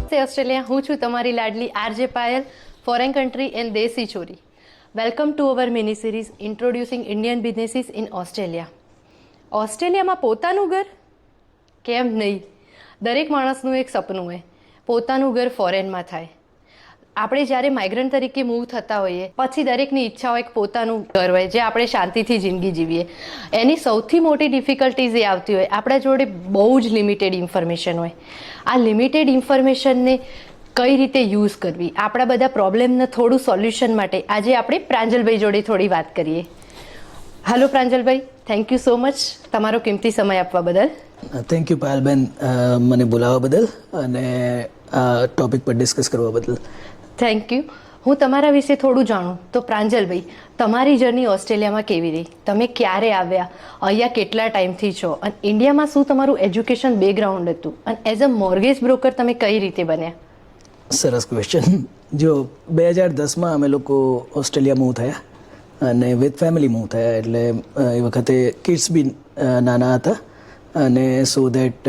નમસ્તે ઓસ્ટ્રેલિયા, હું છું તમારી લાડલી RJ Payal, foreign country and Desi Chhori. Welcome to our mini series introducing Indian businesses in Australia. ઓસ્ટ્રેલિયામાં પોતાનું ઘર કેમ નહીં? દરેક માણસનું એક સપનું હોય, પોતાનું ઘર ફોરેનમાં થાય. આપણે જ્યારે માઇગ્રન્ટ તરીકે મૂવ થતા હોઈએ પછી દરેકની ઈચ્છા હોય કે પોતાનું ઘર હોય જે આપણે શાંતિથી જિંદગી જીવીએ. એની સૌથી મોટી ડિફિકલ્ટીઝ એ આવતી હોય, આપણા જોડે બહુ જ લિમિટેડ ઇન્ફોર્મેશન હોય. આ લિમિટેડ ઇન્ફોર્મેશનને કઈ રીતે યુઝ કરવી, આપણા બધા પ્રોબ્લેમને થોડું સોલ્યુશન માટે આજે આપણે પ્રાંજલભાઈ જોડે થોડી વાત કરીએ. હાલો પ્રાંજલભાઈ, થેન્ક યુ સો મચ તમારો કિંમતી સમય આપવા બદલ. થેન્ક યુ પાયલબેન, મને બોલાવવા બદલ અને આ ટોપિક પર ડિસ્કસ કરવા બદલ. Thank you. હું તમારા વિશે થોડું જાણું તો પ્રાંજલભાઈ, તમારી જર્ની ઓસ્ટ્રેલિયામાં કેવી રહી? તમે ક્યારે આવ્યા? અહીંયા કેટલા ટાઈમથી છો? અને ઇન્ડિયામાં શું તમારું એજ્યુકેશન બેકગ્રાઉન્ડ હતું? અને એઝ અ મોર્ગેજ બ્રોકર તમે કઈ રીતે બન્યા? સરસ ક્વેશ્ચન. જો 2010માં અમે લોકો ઓસ્ટ્રેલિયા મૂવ થયા અને વિથ ફેમિલી મૂવ થયા, એટલે એ વખતે કિડ્સ બી નાના હતા અને સો દેટ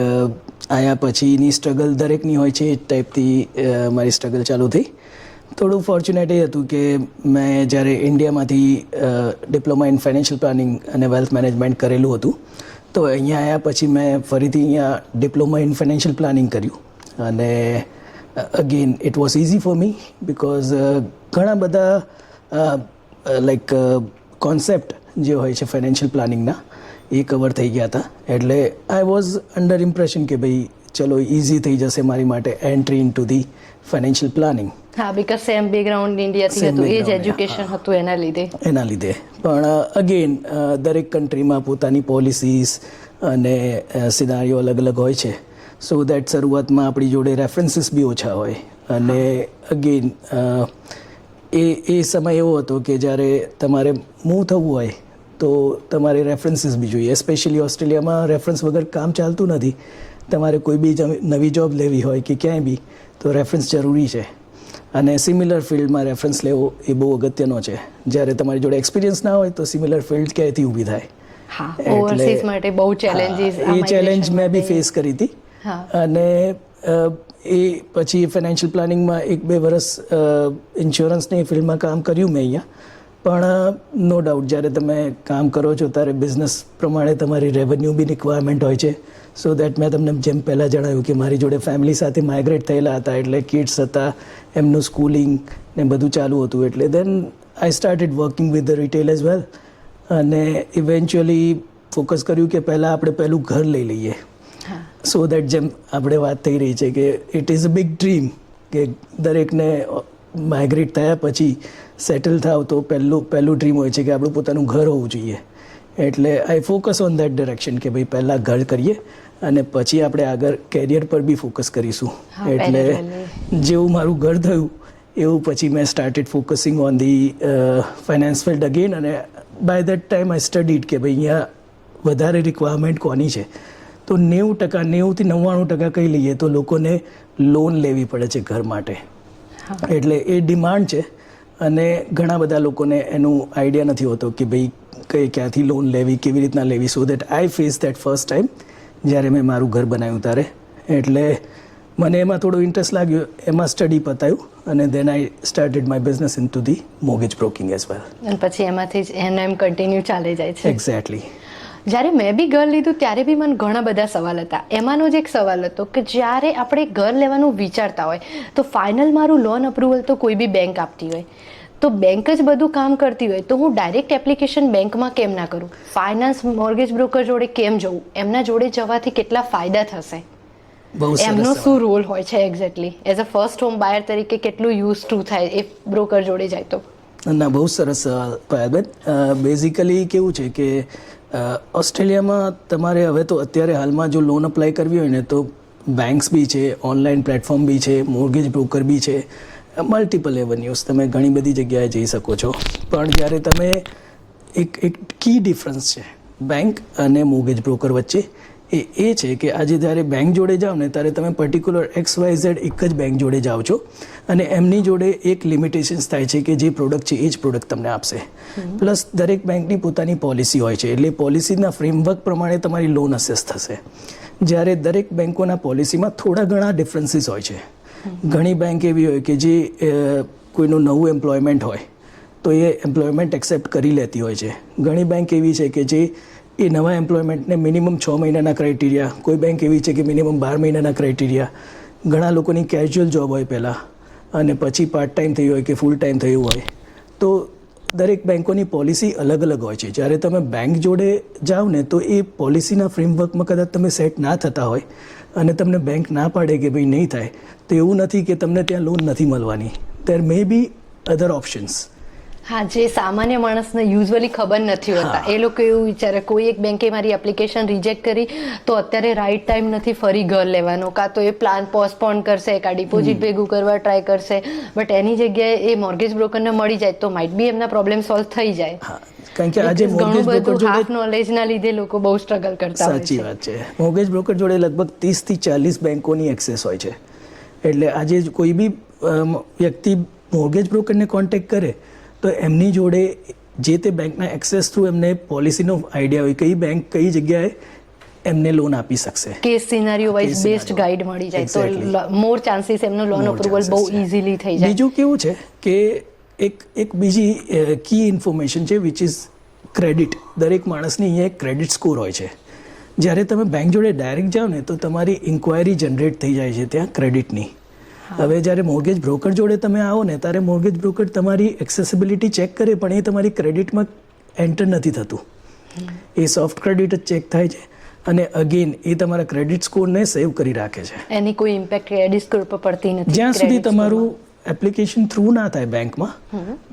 આવ્યા પછીની સ્ટ્રગલ દરેકની હોય છે, એ ટાઈપથી મારી સ્ટ્રગલ ચાલુ થઈ. થોડું ફોર્ચ્યુનેટ એ હતું કે મેં જ્યારે ઇન્ડિયામાંથી ડિપ્લોમા ઇન ફાઇનાન્શિયલ પ્લાનિંગ અને વેલ્થ મેનેજમેન્ટ કરેલું હતું, તો અહીંયા આવ્યા પછી મેં ફરીથી અહીંયા ડિપ્લોમા ઇન ફાઇનાન્શિયલ પ્લાનિંગ કર્યું. અને again it was easy for me because ઘણા બધા લાઈક કોન્સેપ્ટ જે હોય છે ફાઇનાન્શિયલ પ્લાનિંગના એ કવર થઈ ગયા હતા. એટલે આઈ વોઝ અંડર ઇમ્પ્રેશન કે ભાઈ ચલો ઇઝી થઈ જશે મારી માટે entry in to the financial planning. હા, બીકોઝ સેમ બેકગ્રાઉન્ડ ઇન્ડિયાથી હતું, એ જ એજ્યુકેશન હતું એના લીધે. પણ અગેન દરેક કન્ટ્રીમાં પોતાની પોલિસીસ અને સિનારીઓ અલગ અલગ હોય છે. સો દેટ શરૂઆતમાં આપણી જોડે રેફરન્સીસ બી ઓછા હોય. અને અગેન એ સમય એવો હતો કે જ્યારે તમારે મૂવ થવું હોય તો તમારે રેફરન્સીસ બી જોઈએ. સ્પેશિયલી ઓસ્ટ્રેલિયામાં રેફરન્સ વગર કામ ચાલતું નથી. તમારે કોઈ બી નવી જોબ લેવી હોય કે ક્યાંય બી તો રેફરન્સ જરૂરી છે. અને સિમિલર ફિલ્ડમાં રેફરન્સ લેવો એ બહુ અગત્યનો છે. જ્યારે તમારી જોડે એક્સપિરિયન્સ ના હોય તો સિમિલર ફિલ્ડ ક્યાંયથી ઊભી થાય. ઓવરસીઝ માટે બહુ ચેલેન્જીસ, એ ચેલેન્જ મેં બી ફેસ કરી હતી. અને એ પછી ફાઇનાન્શિયલ પ્લાનિંગમાં 1-2 વર્ષ ઇન્સ્યોરન્સની ફિલ્ડમાં કામ કર્યું મેં અહીંયા. પણ નો ડાઉટ જ્યારે તમે કામ કરો છો ત્યારે બિઝનેસ પ્રમાણે તમારી રેવન્યુ બી રિક્વાયરમેન્ટ હોય છે. સો દેટ મેં તમને જેમ પહેલાં જણાવ્યું કે મારી જોડે ફેમિલી સાથે માઇગ્રેટ થયેલા હતા, એટલે કિડ્સ હતા, એમનું સ્કૂલિંગ ને બધું ચાલુ હતું. એટલે then I started working with the retail as well. અને ઇવેન્ચ્યુઅલી ફોકસ કર્યું કે પહેલાં આપણે પહેલું ઘર લઈ લઈએ. સો દેટ જેમ આપણે વાત થઈ રહી છે કે it is a big dream કે દરેકને માઇગ્રેટ થયા પછી સેટલ થાવ તો પહેલું ડ્રીમ હોય છે કે આપણું પોતાનું ઘર હોવું જોઈએ. એટલે આઈ ફોકસ ઓન દેટ ડિરેક્શન કે ભાઈ પહેલાં ઘર કરીએ અને પછી આપણે આગળ કેરિયર પર બી ફોકસ કરીશું. એટલે જેવું મારું ઘર થયું એવું પછી મેં started focusing on the finance field again. અને by that time I studied કે ભાઈ અહીંયા વધારે રિક્વાયરમેન્ટ કોની છે. તો 90% 90-99% કહી લઈએ તો લોકોને લોન લેવી પડે છે ઘર માટે. એટલે એ ડિમાન્ડ છે અને ઘણા બધા લોકોને એનું આઈડિયા નથી હોતો કે ભાઈ ક્યાંથી લોન લેવી, કેવી રીતના લેવી. So that I face that first time જ્યારે મેં મારું ઘર બનાવ્યું ત્યારે. એટલે મને એમાં થોડો ઇન્ટરેસ્ટ લાગ્યો, એમાં સ્ટડી પતાવ્યું અને then I started my business into the mortgage broking as well. અને પછી એમાંથી જ એમ કન્ટિન્યુ ચાલે જાય છે. એક્ઝેક્ટલી. જ્યારે મેં બી ઘર લીધું ત્યારે બી મને ઘણા બધા સવાલ હતા. એમાંનો જ એક સવાલ હતો કે જ્યારે આપણે ઘર લેવાનું વિચારતા હોય તો ફાઇનલ મારું લોન અપ્રુવલ તો કોઈ બી બેંક આપતી હોય, તો બેંક જ બધું કામ કરતી હોય, તો હું ડાયરેક્ટ એપ્લિકેશન બેંકમાં કેમ ના કરું? ફાઇનાન્સ મોર્ગેજ બ્રોકર જોડે કેમ જવું? એમના જોડે જવાથી કેટલા ફાયદા થશે? એમનો શું રોલ હોય છે exactly? As a first home buyer તરીકે કેટલું યુઝ ટુ થાય એ બ્રોકર જોડે જાય તો? ના, બહુ સરસ પાયલબેન. બેઝિકલી કેવું છે કે ઓસ્ટ્રેલિયામાં તમારે હવે તો અત્યારે હાલમાં જો લોન અપ્લાય કરવી હોય ને તો બેંક્સ બી છે, ઓનલાઈન પ્લેટફોર્મ બી છે, મોર્ગેજ બ્રોકર બી છે, મલ્ટિપલ એવન્યુઝ, તમે ઘણી બધી જગ્યાએ જઈ શકો છો. પણ જ્યારે તમે એક કી ડિફરન્સ છે બેંક અને મોર્ગેજ બ્રોકર વચ્ચે, એ છે કે આજે જ્યારે બેંક જોડે જાઓ ને ત્યારે તમે પર્ટિક્યુલર XYZ એક જ બેંક જોડે જાઓ છો અને એમની જોડે એક લિમિટેશન્સ થાય છે કે જે પ્રોડક્ટ છે એ જ પ્રોડક્ટ તમને આપશે. પ્લસ દરેક બેંકની પોતાની પોલિસી હોય છે, એટલે પોલિસીના ફ્રેમવર્ક પ્રમાણે તમારી લોન અસેસ થશે. જ્યારે દરેક બેંકોના પોલિસીમાં થોડા ઘણા ડિફરન્સીસ હોય છે. ઘણી બેંક એવી હોય કે જે કોઈનું નવું એમ્પ્લોયમેન્ટ હોય તો એ એમ્પ્લોયમેન્ટ એક્સેપ્ટ કરી લેતી હોય છે. ઘણી બેંક એવી છે કે જે એ નવા એમ્પ્લોયમેન્ટને મિનિમમ 6 મહિનાના ક્રાઇટેરિયા, કોઈ બેંક એવી છે કે મિનિમમ 12 મહિનાના ક્રાઇટેરિયા, ઘણા લોકોની કેઝ્યુઅલ જોબ હોય પહેલાં અને પછી પાર્ટ ટાઈમ થયું હોય કે ફૂલ ટાઈમ થયું હોય. તો દરેક બેંકોની પોલિસી અલગ અલગ હોય છે. જ્યારે તમે બેંક જોડે જાઓ ને તો એ પોલિસીના ફ્રેમવર્કમાં કદાચ તમે સેટ ના થતા હોય અને તમને બેંક ના પાડે કે ભાઈ નહીં થાય, તો એવું નથી કે તમને ત્યાં લોન નથી મળવાની. દેર મે બી અધર ઓપ્શન્સ. હા, જે સામાન્ય માણસને યુઝ્યુઅલી ખબર નથી હોતા એ લોકો એવું વિચારે કોઈ એક બેંકે મારી એપ્લિકેશન રિજેક્ટ કરી તો અત્યારે રાઈટ ટાઈમ નથી ફરી ઘર લેવાનો, કાં તો એ પ્લાન પોસ્ટપોન કરશે, કાં ડિપોઝિટ ભેગું કરવા ટ્રાય કરશે, બટ એની જગ્યાએ એ મોર્ગેજ બ્રોકરને મળી જાય તો માઇટ બી એમના પ્રોબ્લેમ સોલ્વ થઈ જાય. કારણ કે આજે મોર્ગેજ બ્રોકર જોડે હાફ નોલેજના લીધે લોકો બહુ સ્ટ્રગલ કરતા હોય છે. સાચી વાત છે. મોર્ગેજ બ્રોકર જોડે લગભગ 30 થી 40 બેંકોની એક્સેસ હોય છે. એટલે આજે કોઈ બી વ્યક્તિ મોર્ગેજ બ્રોકરને કોન્ટેક્ટ કરે તો એમની જોડે જે તે બેંકના એક્સેસ થ્રુ એમને પોલિસીનો આઈડિયા હોય, કઈ બેંક કઈ જગ્યાએ એમને લોન આપી શકશે. કેસ સિનારીઓ વાઇઝ બેસ્ટ ગાઈડ મળી જાય તો મોર ચાન્સીસ એમનું લોન અપ્રુવલ બહુ ઇઝીલી થઈ જાય. બીજું કેવું છે કે એક બીજી કી ઇન્ફોર્મેશન છે વિચ ઇઝ ક્રેડિટ. દરેક માણસની અહીંયા એક ક્રેડિટ સ્કોર હોય છે. જ્યારે તમે બેંક જોડે ડાયરેક્ટ જાઓ ને તો તમારી ઇન્ક્વાયરી જનરેટ થઈ જાય છે ત્યાં ક્રેડિટની. હવે જ્યારે મોર્ગેજ બ્રોકર જોડે તમે આવો ને ત્યારે મોર્ગેજ બ્રોકર તમારી એક્સેસિબિલિટી ચેક કરે પણ એ તમારી ક્રેડિટમાં એન્ટર નથી થતું. એ સોફ્ટ ક્રેડિટ જ ચેક થાય છે અને અગેન એ તમારા ક્રેડિટ સ્કોરને સેવ કરી રાખે છે. એની કોઈ ઇમ્પેક્ટ ક્રેડિટ સ્કોર પર પડતી નથી. જ્યાં સુધી તમારું એપ્લિકેશન થ્રુ ના થાય બેંકમાં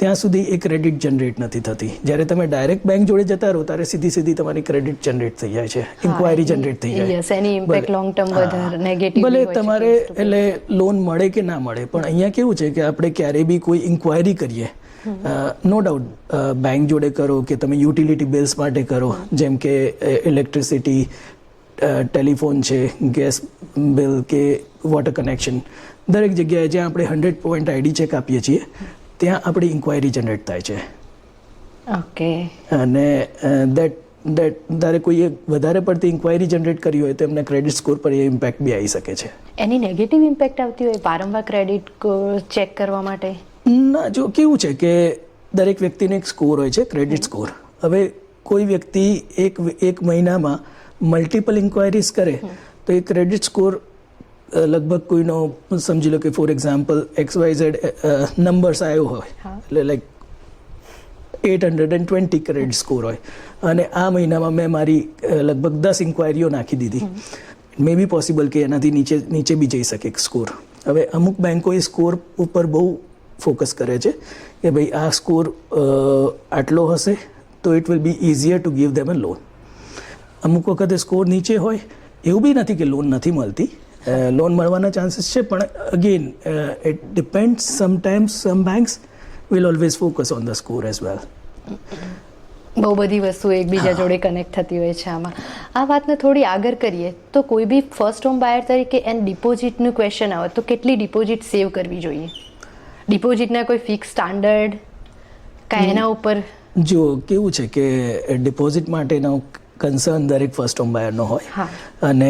ત્યાં સુધી એ ક્રેડિટ જનરેટ નથી થતી. જ્યારે તમે ડાયરેક્ટ બેંક જોડે જતા રહો ત્યારે સીધી તમારી ક્રેડિટ જનરેટ થઈ જાય છે, ઇન્ક્વાયરી જનરેટ થઈ જાય. યસ, એની ઇમ્પેક્ટ લોંગ ટર્મ વધારે નેગેટિવ ભલે તમારે એટલે લોન મળે કે ના મળે, પણ અહીંયા કેવું છે કે આપણે ક્યારે બી કોઈ ઇન્ક્વાયરી કરીએ, નો ડાઉટ બેંક જોડે કરો કે તમે યુટિલિટી બિલ્સ માટે કરો, જેમ કે ઇલેક્ટ્રિસિટી, ટેલિફોન છે, ગેસ બિલ કે વોટર કનેક્શન, દરેક જગ્યાએ જ્યાં આપણે 100 પોઈન્ટ આઈડી ચેક આપીએ છીએ ત્યાં આપણી ઇન્ક્વાયરી જનરેટ થાય છે. ઓકે. અને તારે કોઈએ વધારે પડતી ઇન્ક્વાયરી જનરેટ કરી હોય તો એમને ક્રેડિટ સ્કોર પર એ ઇમ્પેક્ટ બી આવી શકે છે. એની નેગેટિવ ઇમ્પેક્ટ આવતી હોય વારંવાર ક્રેડિટ ચેક કરવા માટે? ના, જો કેવું છે કે દરેક વ્યક્તિને એક સ્કોર હોય છે, ક્રેડિટ સ્કોર. હવે કોઈ વ્યક્તિ એક મહિનામાં મલ્ટિપલ ઇન્ક્વાયરીઝ કરે તો એ ક્રેડિટ સ્કોર લગભગ કોઈનો સમજી લો કે ફોર એક્ઝામ્પલ XYZ નંબર્સ આવ્યો હોય એટલે લાઈક 820 ક્રેડિટ સ્કોર હોય અને આ મહિનામાં મેં મારી લગભગ 10 ઇન્ક્વાયરીઓ નાખી દીધી, મે બી પોસિબલ કે એનાથી નીચે બી જઈ શકે સ્કોર. હવે અમુક બેંકો એ સ્કોર ઉપર બહુ ફોકસ કરે છે કે ભાઈ આ સ્કોર આટલો હશે તો it will be easier to give them a loan. અમુક વખતે સ્કોર નીચે હોય એવું બી નથી કે લોન નથી મળતી, લોન મળવાના ચાન્સીસ છે, પણ again it depends. Sometimes some banks will always focus on the score as well. બહુ બધી વસ્તુ એકબીજા જોડે કનેક્ટ થતી હોય છે આમાં. આ વાતને થોડી આગળ કરીએ તો કોઈ બી ફર્સ્ટ હોમ બાયર તરીકે એન્ડ ડિપોઝિટનું ક્વેશ્ચન આવે તો કેટલી ડિપોઝિટ સેવ કરવી જોઈએ? ડિપોઝિટના કોઈ ફિક્સ સ્ટાન્ડર્ડ કાંઈ એના ઉપર? જો કેવું છે કે ડિપોઝિટ માટેનો કન્સર્ન દરેક ફર્સ્ટ હોમ બાયરનો હોય અને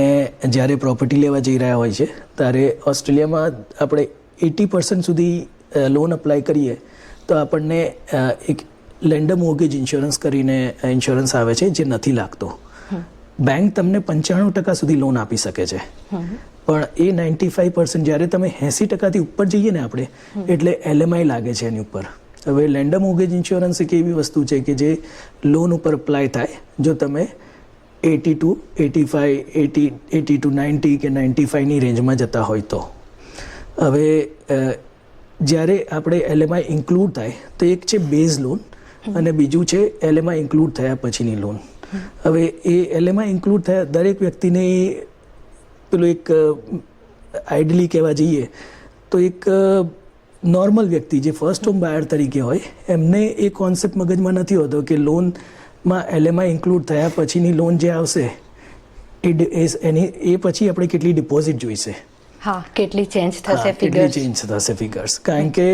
જ્યારે પ્રોપર્ટી લેવા જઈ રહ્યા હોય છે ત્યારે ઓસ્ટ્રેલિયામાં આપણે 80% સુધી લોન અપ્લાય કરીએ તો આપણને એક લેન્ડર મોર્ગેજ ઇન્સ્યોરન્સ કરીને ઇન્સ્યોરન્સ આવે છે જે નથી લાગતો. બેંક તમને 95% સુધી લોન આપી શકે છે, પણ એ 95% જ્યારે તમે 80%થી ઉપર જઈએ ને આપણે એટલે LMI લાગે છે એની ઉપર. હવે લેન્ડર મોર્ગેજ ઇન્સ્યોરન્સ એક એવી વસ્તુ છે કે જે લોન ઉપર અપ્લાય થાય જો તમે 80 to 85, 80 to 90 કે 95ની રેન્જમાં જતા હોય તો. હવે જ્યારે આપણે LMI ઇન્ક્લુડ થાય તો એક છે બેઝ લોન અને બીજું છે LMI ઇન્ક્લુડ થયા પછીની લોન. હવે એ LMI ઇન્ક્લુડ થયા દરેક વ્યક્તિને પેલું એક આઈડલી કહેવા જઈએ તો એક નોર્મલ વ્યક્તિ જે ફર્સ્ટ હોમ બાયર તરીકે હોય એમને એ કોન્સેપ્ટ મગજમાં નથી હોતો કે લોનમાં LMI ઇન્ક્લુડ થયા પછીની લોન જે આવશે એ પછી આપણે કેટલી ડિપોઝિટ જોઈશે. હા, કેટલી ચેન્જ થશે ફિગર્સ? કેટલી ચેન્જ થશે ફિગર્સ? કારણ કે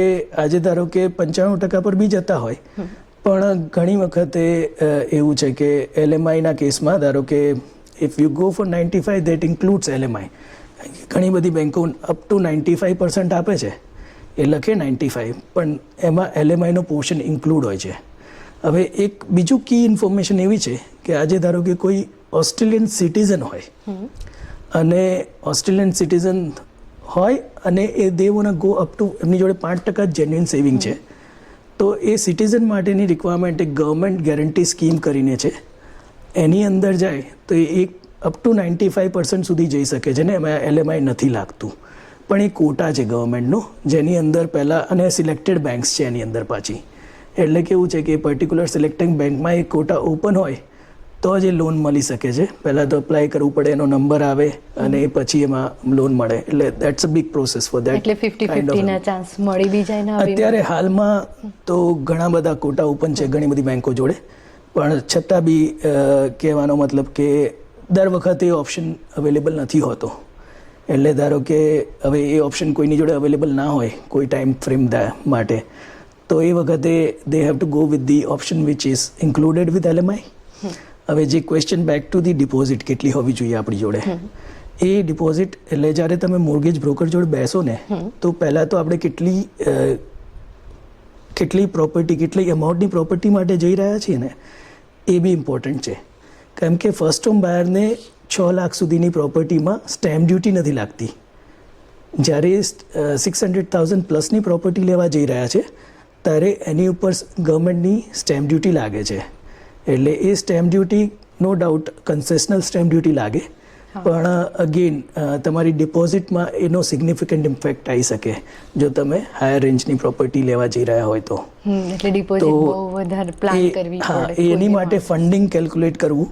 આજે ધારો કે 95% પર બી જતા હોય પણ ઘણી વખતે એવું છે કે LMIના કેસમાં ધારો કે if you go for 95 that includes LMI ઘણી બધી બેન્કો અપ ટુ 95% આપે છે, એ લખે 95, પણ એમાં એલએમઆઈનો પોર્શન ઇન્ક્લુડ હોય છે. હવે એક બીજું કી ઇન્ફોર્મેશન એવી છે કે આજે ધારો કે કોઈ ઓસ્ટ્રેલિયન સિટીઝન હોય અને ઓસ્ટ્રેલિયન સિટીઝન હોય અને એ દે વોના ગો અપ ટુ, એમની જોડે 5% જેન્યુઇન સેવિંગ છે, તો એ સિટીઝન માટેની રિક્વાયરમેન્ટ એક ગવર્મેન્ટ ગેરંટી સ્કીમ કરીને છે, એની અંદર જાય તો એ એક અપ ટુ 95% સુધી જઈ શકે છે ને એમાં એલએમઆઈ નથી લાગતું. પણ એ કોટા છે ગવર્મેન્ટનો, જેની અંદર પહેલાં, અને સિલેક્ટેડ બેન્ક્સ છે એની અંદર પાછી, એટલે કેવું છે કે પર્ટિક્યુલર સિલેક્ટિંગ બેંકમાં એ કોટા ઓપન હોય તો જ એ લોન મળી શકે છે. પહેલાં તો અપ્લાય કરવું પડે, એનો નંબર આવે અને એ પછી એમાં લોન મળે, એટલે that's a big process for that. એટલે 50-50 ના ચાન્સ મળી બી જાય ને. અત્યારે હાલમાં તો ઘણા બધા કોટા ઓપન છે ઘણી બધી બેંકો જોડે, પણ છતાં બી કહેવાનો મતલબ કે દર વખતે એ ઓપ્શન અવેલેબલ નથી હોતો. એટલે ધારો કે હવે એ ઓપ્શન કોઈની જોડે અવેલેબલ ના હોય કોઈ ટાઈમ ફ્રેમ માટે, તો એ વખતે they have to go with the option which is included with LMI. હવે જે question back to the deposit કેટલી હોવી જોઈએ આપણી જોડે, એ ડિપોઝિટ એટલે જ્યારે તમે મોર્ગેજ બ્રોકર જોડે બેસો ને તો પહેલાં તો આપણે કેટલી પ્રોપર્ટી, કેટલી અમાઉન્ટની પ્રોપર્ટી માટે જઈ રહ્યા છીએ ને એ બી ઇમ્પોર્ટન્ટ છે. કેમ કે ફર્સ્ટ હોમ બાયરને 6 લાખ સુધીની પ્રોપર્ટીમાં સ્ટેમ્પ ડ્યુટી નથી લાગતી, જ્યારે 600,000 પ્લસની પ્રોપર્ટી લેવા જઈ રહ્યા છે ત્યારે એની ઉપર ગવર્મેન્ટની સ્ટેમ્પ ડ્યુટી લાગે છે. એટલે એ stamp duty no doubt concessional stamp duty લાગે, પણ અગેન તમારી ડિપોઝિટમાં એનો સિગ્નિફિકન્ટ ઇમ્પેક્ટ આવી શકે જો તમે હાયર રેન્જની પ્રોપર્ટી લેવા જઈ રહ્યા હોય તો. એટલે ડિપોઝિટ બહુ વધારે પ્લાન કરવી પડે. એની માટે ફંડિંગ કેલ્ક્યુલેટ કરવું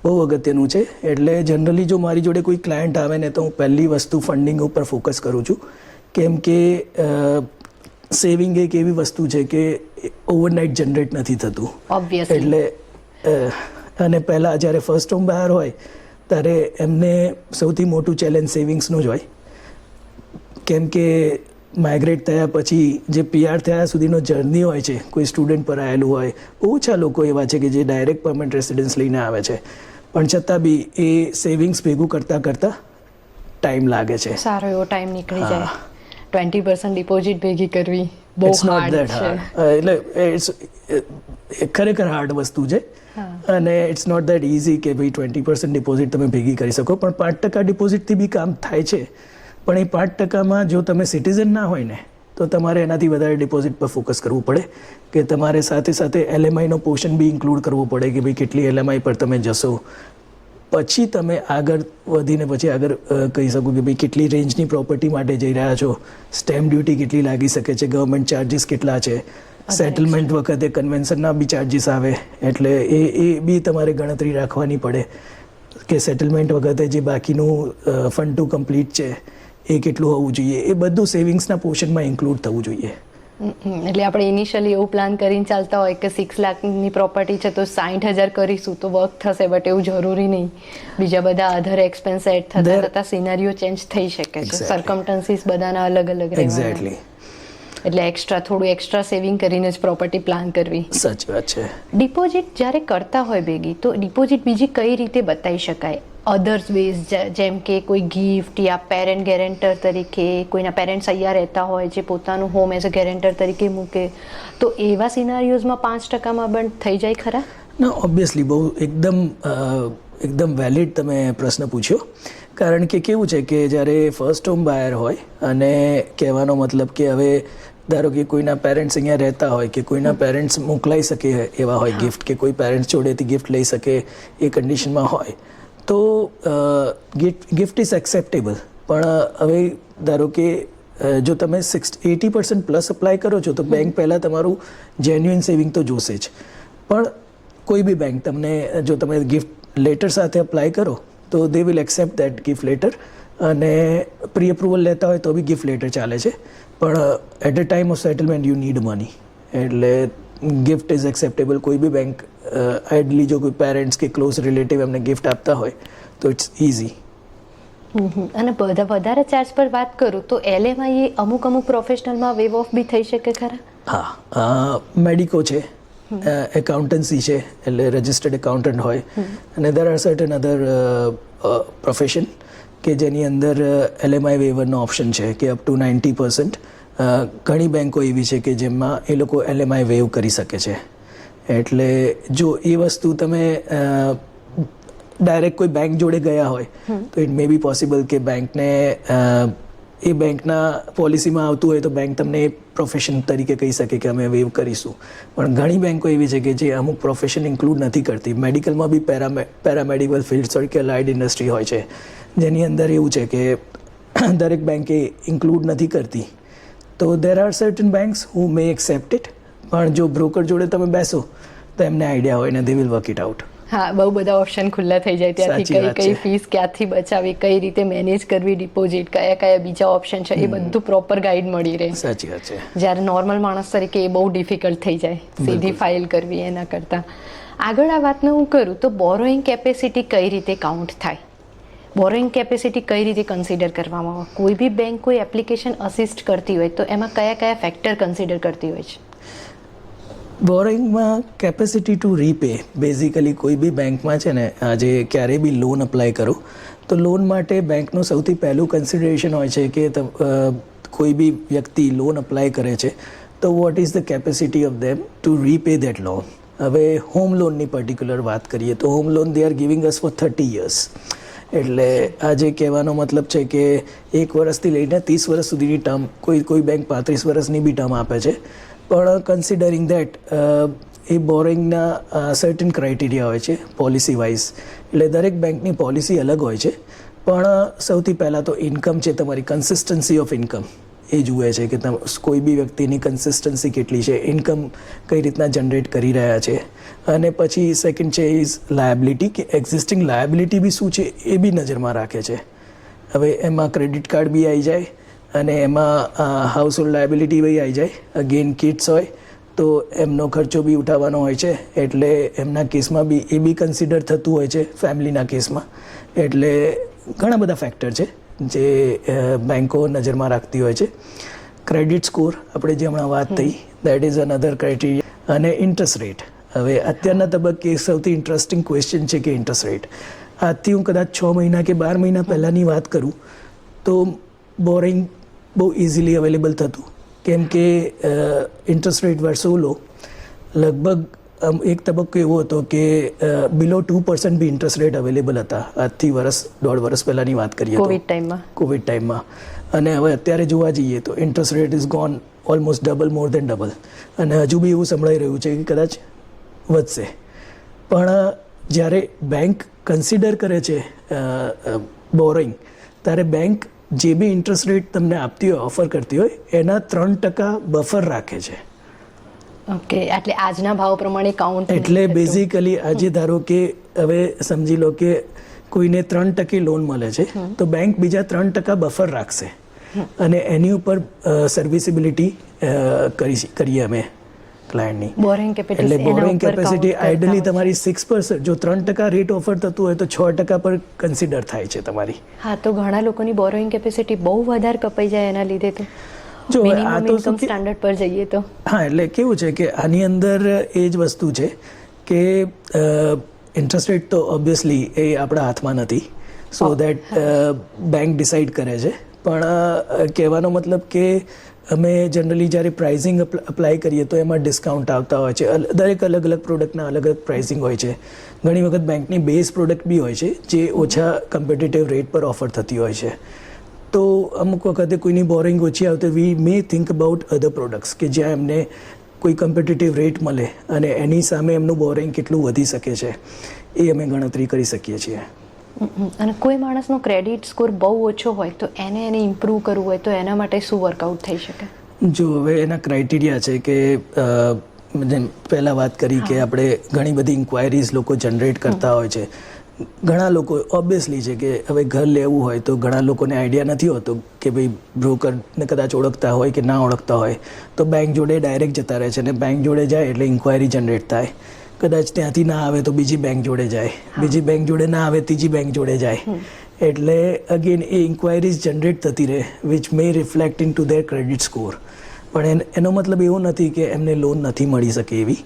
બહુ અગત્યનું છે. એટલે જનરલી જો મારી જોડે કોઈ ક્લાયન્ટ આવે ને તો હું પહેલી વસ્તુ ફંડિંગ ઉપર ફોકસ કરું છું, કેમ કે સેવિંગ એક એવી વસ્તુ છે કે ઓવરનાઇટ જનરેટ નથી થતું. એટલે અને પહેલાં જ્યારે ફર્સ્ટ હોમ બાયર હોય ત્યારે એમને સૌથી મોટું ચેલેન્જ સેવિંગ્સનું જ હોય, કેમ કે માઇગ્રેટ થયા પછી જે પીઆર થયા સુધીનો જર્ની હોય છે, કોઈ સ્ટુડન્ટ પર આવેલું હોય, ઓછા લોકો એવા છે કે જે ડાયરેક્ટ પરમનન્ટ રેસિડન્સ લઈને આવે છે, પણ છતાં બી એ સેવિંગ્સ ભેગું કરતાં કરતાં ટાઈમ લાગે છે. સારો એવો ટાઈમ નીકળી જાય. 20% ડિપોઝિટ ભેગી કરવી બહુ હાર્ડ છે. એટલે ખરેખર હાર્ડ વસ્તુ છે અને ઇટ્સ નોટ દેટ ઇઝી કે ભાઈ 20% ડિપોઝિટ તમે ભેગી કરી શકો, પણ 5% ડિપોઝિટથી બી કામ થાય છે. પણ એ 5%માં જો તમે સિટીઝન ના હોય ને તો તમારે એનાથી વધારે ડિપોઝિટ પર ફોકસ કરવું પડે, કે તમારે સાથે સાથે એલએમઆઈનો પોર્શન બી ઇન્ક્લુડ કરવો પડે કે ભાઈ કેટલી એલએમઆઈ પર તમે જશો, પછી તમે આગળ વધીને પછી આગળ કહી શકો કે ભાઈ કેટલી રેન્જની પ્રોપર્ટી માટે જઈ રહ્યા છો, સ્ટેમ્પ ડ્યુટી કેટલી લાગી શકે છે, ગવર્મેન્ટ ચાર્જિસ કેટલા છે, સેટલમેન્ટ વખતે કન્વેન્શનના બી ચાર્જિસ આવે, એટલે એ બી તમારે ગણતરી રાખવાની પડે કે સેટલમેન્ટ વખતે જે બાકીનું ફંડ ટુ કમ્પ્લીટ છે એ કેટલું હોવું જોઈએ. એ બધું સેવિંગ્સના પોર્શનમાં ઇન્ક્લુડ થવું જોઈએ. એટલે આપણે ઇનિશિયલી એવું પ્લાન કરીને ચાલતા હોય કે 6 લાખની પ્રોપર્ટી છે તો 60,000 કરીશું તો વર્ક થશે, બટ એવું જરૂરી નહીં. બીજા બધા અધર એક્સપેન્સ એડ થતા થતા સિનારીઓ ચેન્જ થઈ શકે છે, સર્કમસ્ટન્સીસ બધાના અલગ અલગ રહેવાના. એક્ઝેક્ટલી. એટલે થોડું એક્સ્ટ્રા સેવિંગ કરીને જ પ્રોપર્ટી પ્લાન કરવી. સાચી વાત છે. ડિપોઝિટ જ્યારે કરતા હોય ભેગી, તો ડિપોઝિટ બીજી કઈ રીતે બતાવી શકાય? અધર્સ વેઝ, જેમ કે કોઈ ગિફ્ટ યા પેરેન્ટ ગેરેન્ટર તરીકે, કોઈના પેરેન્ટ્સ અહીંયા રહેતા હોય જે પોતાનું હોમ એઝ અ ગેરેન્ટર તરીકે મૂકે, તો એવા સિનારીઓઝમાં 5%માં બંધ થઈ જાય ખરા? ના, ઓબ્વિયસલી બહુ એકદમ વેલિડ તમે પ્રશ્ન પૂછ્યો. કારણ કે કેવું છે કે જ્યારે ફર્સ્ટ હોમ બાયર હોય અને કહેવાનો મતલબ કે હવે ધારો કે કોઈના પેરેન્ટ્સ અહીંયા રહેતા હોય કે કોઈના પેરેન્ટ્સ મોકલાઈ શકે એવા હોય ગિફ્ટ, કે કોઈ પેરેન્ટ્સ જોડેથી ગિફ્ટ લઈ શકે એ કન્ડિશનમાં હોય તો ગિફ્ટ ઇઝ એક્સેપ્ટેબલ. પણ હવે ધારો કે જો તમે 80% પ્લસ અપ્લાય કરો છો તો બેંક પહેલાં તમારું જેન્યુઇન સેવિંગ તો જોશે જ. પણ કોઈ બી બેંક તમને, જો તમે ગિફ્ટ લેટર સાથે અપ્લાય કરો તો they will accept that gift letter, અને પ્રી અપ્રુવલ લેતા હોય તો બી ગિફ્ટ લેટર ચાલે છે. પણ at a time of settlement you need money, એટલે ગિફ્ટ ઇઝ એક્સેપ્ટેબલ. કોઈ બી બેંક આઈડલી જો કોઈ પેરેન્ટ્સ કે ક્લોઝ રિલેટિવ એમને ગિફ્ટ આપતા હોય તો ઇટ્સ ઇઝી. અને વધારે ચાર્જ પર વાત કરું તો એલએમઆઈ અમુક પ્રોફેશનલમાં વેવ ઓફ બી થઈ શકે ખરા? હા, મેડિકો છે, એકાઉન્ટન્સી છે, એટલે રજિસ્ટર્ડ એકાઉન્ટન્ટ હોય, અને દેર આર સર્ટન અધર પ્રોફેશન કે જેની અંદર LMI વેવરનો ઓપ્શન છે કે અપ ટુ 90%. ઘણી બેન્કો એવી છે કે જેમાં એ લોકો LMI વેવ કરી શકે છે. એટલે જો એ વસ્તુ તમે ડાયરેક્ટ કોઈ બેંક જોડે ગયા હોય તો ઇટ મે બી પોસિબલ કે બેંકને એ બેંકના પોલિસીમાં આવતું હોય તો બેંક તમને એ પ્રોફેશન તરીકે કહી શકે કે અમે વેવ કરીશું. પણ ઘણી બેંકો એવી છે કે જે અમુક પ્રોફેશન ઇન્ક્લુડ નથી કરતી. મેડિકલમાં બી પેરામેડિકલ ફિલ્ડ્સ હોય કે લાઇડ ઇન્ડસ્ટ્રી હોય છે જેની અંદર એવું છે કે દરેક બેંકે ઇન્ક્લુડ નથી કરતી. તો દેર are certain banks who May accept it. પણ જો બ્રોકર જોડે તમે બેસો તો એમને આઈડિયા હોય ને they will work it out. હા, બહુ બધા ઓપ્શન ખુલ્લા થઈ જાય ત્યાંથી. કઈ ફીસ ક્યાંથી બચાવી, કઈ રીતે મેનેજ કરવી ડિપોઝિટ, કયા બીજા ઓપ્શન છે, એ બધું પ્રોપર ગાઈડ મળી રહે. સાચી વાત છે. જ્યારે નોર્મલ માણસ તરીકે એ બહુ ડિફિકલ્ટ થઈ જાય સીધી ફાઇલ કરવી એના કરતાં. આગળ આ વાતને હું કરું તો બોરોઈંગ કેપેસિટી કઈ રીતે કાઉન્ટ થાય? બોરોઈંગ કેપેસિટી કઈ રીતે કન્સિડર કરવામાં આવે? કોઈ બી બેંક કોઈ એપ્લિકેશન અસિસ્ટ કરતી હોય તો એમાં કયા ફેક્ટર કન્સિડર કરતી હોય છે? બોરોઈંગમાં કેપેસિટી ટુ રીપે બેઝિકલી કોઈ બી બેંકમાં છે ને આજે ક્યારેય બી લોન અપ્લાય કરો તો લોન માટે બેંકનું સૌથી પહેલું કન્સિડરેશન હોય છે કે કોઈ બી વ્યક્તિ લોન અપ્લાય કરે છે તો what is the capacity of them to repay that loan. હવે હોમ લોનની પર્ટિક્યુલર વાત કરીએ તો home loan they are giving us for 30 years. એટલે આજે કહેવાનો મતલબ છે કે 1 વર્ષથી લઈને 30 વર્ષ સુધીની ટર્મ, કોઈ બેંક 35 વર્ષની બી ટર્મ આપે છે. પણ કન્સિડરિંગ દેટ એ બોરોઈંગના સર્ટન ક્રાઇટેરિયા હોય છે પોલિસી વાઇઝ. એટલે દરેક બેંકની પોલિસી અલગ હોય છે. પણ સૌથી પહેલાં તો ઇન્કમ છે તમારી, કન્સિસ્ટન્સી ઓફ ઇન્કમ એ જુએ છે કે કોઈ બી વ્યક્તિની કન્સિસ્ટન્સી કેટલી છે, ઇન્કમ કઈ રીતના જનરેટ કરી રહ્યા છે. અને પછી સેકન્ડ છે ઇઝ લાયબિલિટી, કે એક્ઝિસ્ટિંગ લાયબિલિટી બી શું છે એ બી નજરમાં રાખે છે. હવે એમાં ક્રેડિટ કાર્ડ બી આવી જાય અને એમાં હાઉસ હોલ્ડ લાયબિલિટી બી આવી જાય. અગેન કિડ્સ હોય તો એમનો ખર્ચો બી ઉઠાવવાનો હોય છે. એટલે એમના કેસમાં બી એ બી કન્સિડર થતું હોય છે ફેમિલીના કેસમાં. એટલે ઘણા બધા ફેક્ટર છે જે બેંકો નજરમાં રાખતી હોય છે. ક્રેડિટ સ્કોર આપણે જે હમણાં વાત થઈ, દેટ ઇઝ અનધર ક્રાઇટેરિયા. અને ઇન્ટરેસ્ટ રેટ. હવે અત્યારના તબક્કે સૌથી ઇન્ટરેસ્ટિંગ ક્વેશ્ચન છે કે ઇન્ટરેસ્ટ રેટ. આજથી હું કદાચ 6 મહિના કે 12 મહિના પહેલાંની વાત કરું તો બોરોઈંગ બહુ ઇઝીલી અવેલેબલ થતું, કેમ કે ઇન્ટરેસ્ટ રેટ વર સો લો. લગભગ એક તબક્કો એવો હતો કે બિલો 2% બી ઇન્ટરેસ્ટ રેટ અવેલેબલ હતા. આજથી 1.5 વર્ષ પહેલાંની વાત કરીએ તો કોવિડ ટાઈમમાં. અને હવે અત્યારે જોવા જઈએ તો interest rate is gone almost double, more than double. અને હજુ બી એવું સંભળાઈ રહ્યું છે કે કદાચ વધશે. પણ જ્યારે બેંક કન્સિડર કરે છે બોરોઈંગ, ત્યારે બેંક જે બી ઇન્ટરેસ્ટ રેટ તમને આપતી હોય, ઓફર કરતી હોય, એના 3% બફર રાખે છે. ઓકે, એટલે આજના ભાવ પ્રમાણે કાઉન્ટ. એટલે બેઝિકલી આજે ધારો કે હવે સમજી લો કે કોઈને 3% લોન મળે છે તો બેંક બીજા 3% બફર રાખશે અને એની ઉપર સર્વિસિબિલિટી કરીએ અમે ક્લાયન્ટની. એટલે બોરોઈંગ કેપેસિટી આઈડલી તમારી 6%, જો 3% રેટ ઓફર થતું હોય તો 6% પર કન્સિડર થાય છે તમારી. હા, તો ઘણા લોકોની બોરોઈંગ કેપેસિટી બહુ વધારે કપાઈ જાય એના લીધે તો જો આ તો સ્ટાન્ડર્ડ પર જઈએ તો. હા, એટલે કેવું છે કે આની અંદર એ જ વસ્તુ છે કે ઇન્ટરેસ્ટ રેટ તો ઓબ્વિયસલી એ આપણા હાથમાં નથી. સો દેટ બેંક ડિસાઈડ કરે છે. પણ કહેવાનો મતલબ કે અમે જનરલી જ્યારે પ્રાઇઝિંગ અપ્લાય કરીએ તો એમાં ડિસ્કાઉન્ટ આવતા હોય છે. દરેક અલગ અલગ પ્રોડક્ટના અલગ અલગ પ્રાઇઝિંગ હોય છે. ઘણી વખત બેંકની બેઝ પ્રોડક્ટ બી હોય છે જે ઓછા કમ્પિટિટિવ રેટ પર ઓફર થતી હોય છે. તો અમુક વખતે કોઈની બોરોઈંગ ઓછી આવતી વી મે થિંક અબાઉટ અધર પ્રોડક્ટ્સ કે જ્યાં એમને કોઈ કમ્પિટિટિવ રેટ મળે અને એની સામે એમનું બોરોઈંગ કેટલું વધી શકે છે એ અમે ગણતરી કરી શકીએ છીએ. અને કોઈ માણસનો ક્રેડિટ સ્કોર બહુ ઓછો હોય તો એને ઇમ્પ્રૂવ કરવું હોય તો એના માટે શું વર્કઆઉટ થઈ શકે? જો હવે એના ક્રાઇટેરિયા છે કે જેમ પહેલાં વાત કરી કે આપણે ઘણી બધી ઇન્ક્વાયરીઝ લોકો જનરેટ કરતા હોય છે. ઘણા લોકો ઓબ્વિયસલી છે કે હવે ઘર લેવું હોય તો ઘણા લોકોને આઈડિયા નથી હોતો કે ભાઈ બ્રોકરને કદાચ ઓળખતા હોય કે ના ઓળખતા હોય તો બેંક જોડે ડાયરેક્ટ જતા રહે છે. અને બેંક જોડે જાય એટલે ઇન્ક્વાયરી જનરેટ થાય. કદાચ ત્યાંથી ના આવે તો બીજી બેંક જોડે જાય, બીજી બેંક જોડે ના આવે ત્રીજી બેંક જોડે જાય. એટલે અગેન એ ઇન્ક્વાયરીઝ જનરેટ થતી રહે which may reflect in to their credit score. પણ એનો મતલબ એવો નથી કે એમને લોન નથી મળી શકે એવી.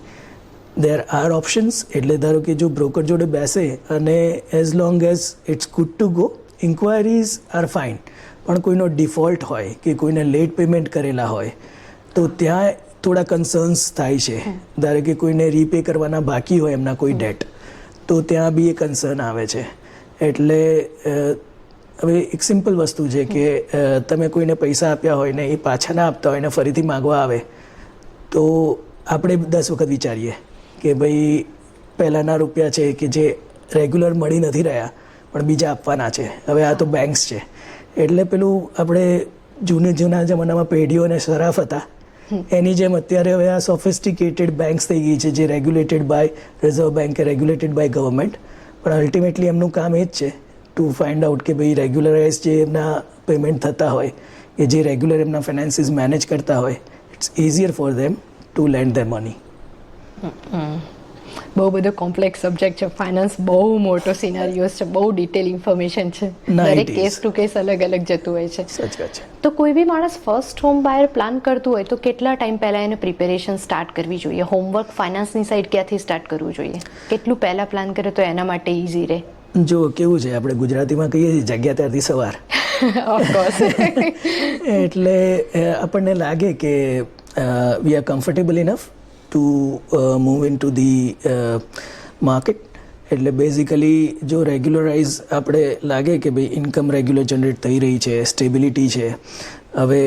There are options. એટલે ધારો કે જો બ્રોકર જોડે બેસે અને as long as it's good to go, inquiries are fine, પણ કોઈનો ડિફોલ્ટ હોય કે કોઈને લેટ પેમેન્ટ કરેલા હોય તો ત્યાં થોડા કન્સર્ન્સ થાય છે. ધારો કે કોઈને રીપે કરવાના બાકી હોય એમના કોઈ ડેટ, તો ત્યાં બી એ કન્સર્ન આવે છે. એટલે હવે એક સિમ્પલ વસ્તુ છે કે તમે કોઈને પૈસા આપ્યા હોય ને એ પાછા ના આપતા હોય ને ફરીથી માગવા આવે તો આપણે 10 વખત વિચારીએ કે ભાઈ પહેલાંના રૂપિયા છે કે જે રેગ્યુલર મળી નથી રહ્યા પણ બીજા આપવાના છે. હવે આ તો બેંક્સ છે એટલે પેલું આપણે જૂના જમાનામાં પેઢીઓને શરાફ હતા એની જેમ અત્યારે હવે આ સોફિસ્ટિકેટેડ બેંક્સ થઈ ગઈ છે જે રેગ્યુલેટેડ બાય રિઝર્વ બેંક કે રેગ્યુલેટેડ બાય ગવર્મેન્ટ. પણ અલ્ટિમેટલી એમનું કામ એ જ છે ટુ ફાઇન્ડ આઉટ કે ભાઈ રેગ્યુલરાઇઝ જે એમના પેમેન્ટ થતા હોય કે જે રેગ્યુલર એમના ફાઇનાન્સીસ મેનેજ કરતા હોય it's easier for them to lend their money. બહુ બધો કોમ્પ્લેક્સ સબ્જેક્ટ છે. ફાઇનાન્સ બહુ મોટો સિનારીઓસ છે, બહુ ડિટેલ ઇન્ફોર્મેશન છે, દરેક કેસ ટુ કેસ અલગ અલગ જતું હોય છે. સચ વાત છે. તો કોઈ બી માણસ ફર્સ્ટ હોમ બાયર પ્લાન કરતું હોય તો કેટલા ટાઈમ પહેલાં એને પ્રિપેરેશન સ્ટાર્ટ કરવી જોઈએ? હોમવર્ક ફાઇનાન્સની સાઈડ ક્યાંથી સ્ટાર્ટ કરવું જોઈએ? કેટલું પહેલાં પ્લાન કરે તો એના માટે ઇઝી રહે? જો કેવું છે, આપણે ગુજરાતીમાં કહીએ છીએ જગ્યા ત્યારથી સવાર. ઓફકોર્સ. એટલે આપણને લાગે કે we are comfortable enough to move in to the market. એટલે બેઝિકલી જો રેગ્યુલરાઇઝ આપણે લાગે કે ભાઈ ઇન્કમ રેગ્યુલર જનરેટ થઈ રહી છે, સ્ટેબિલિટી છે, હવે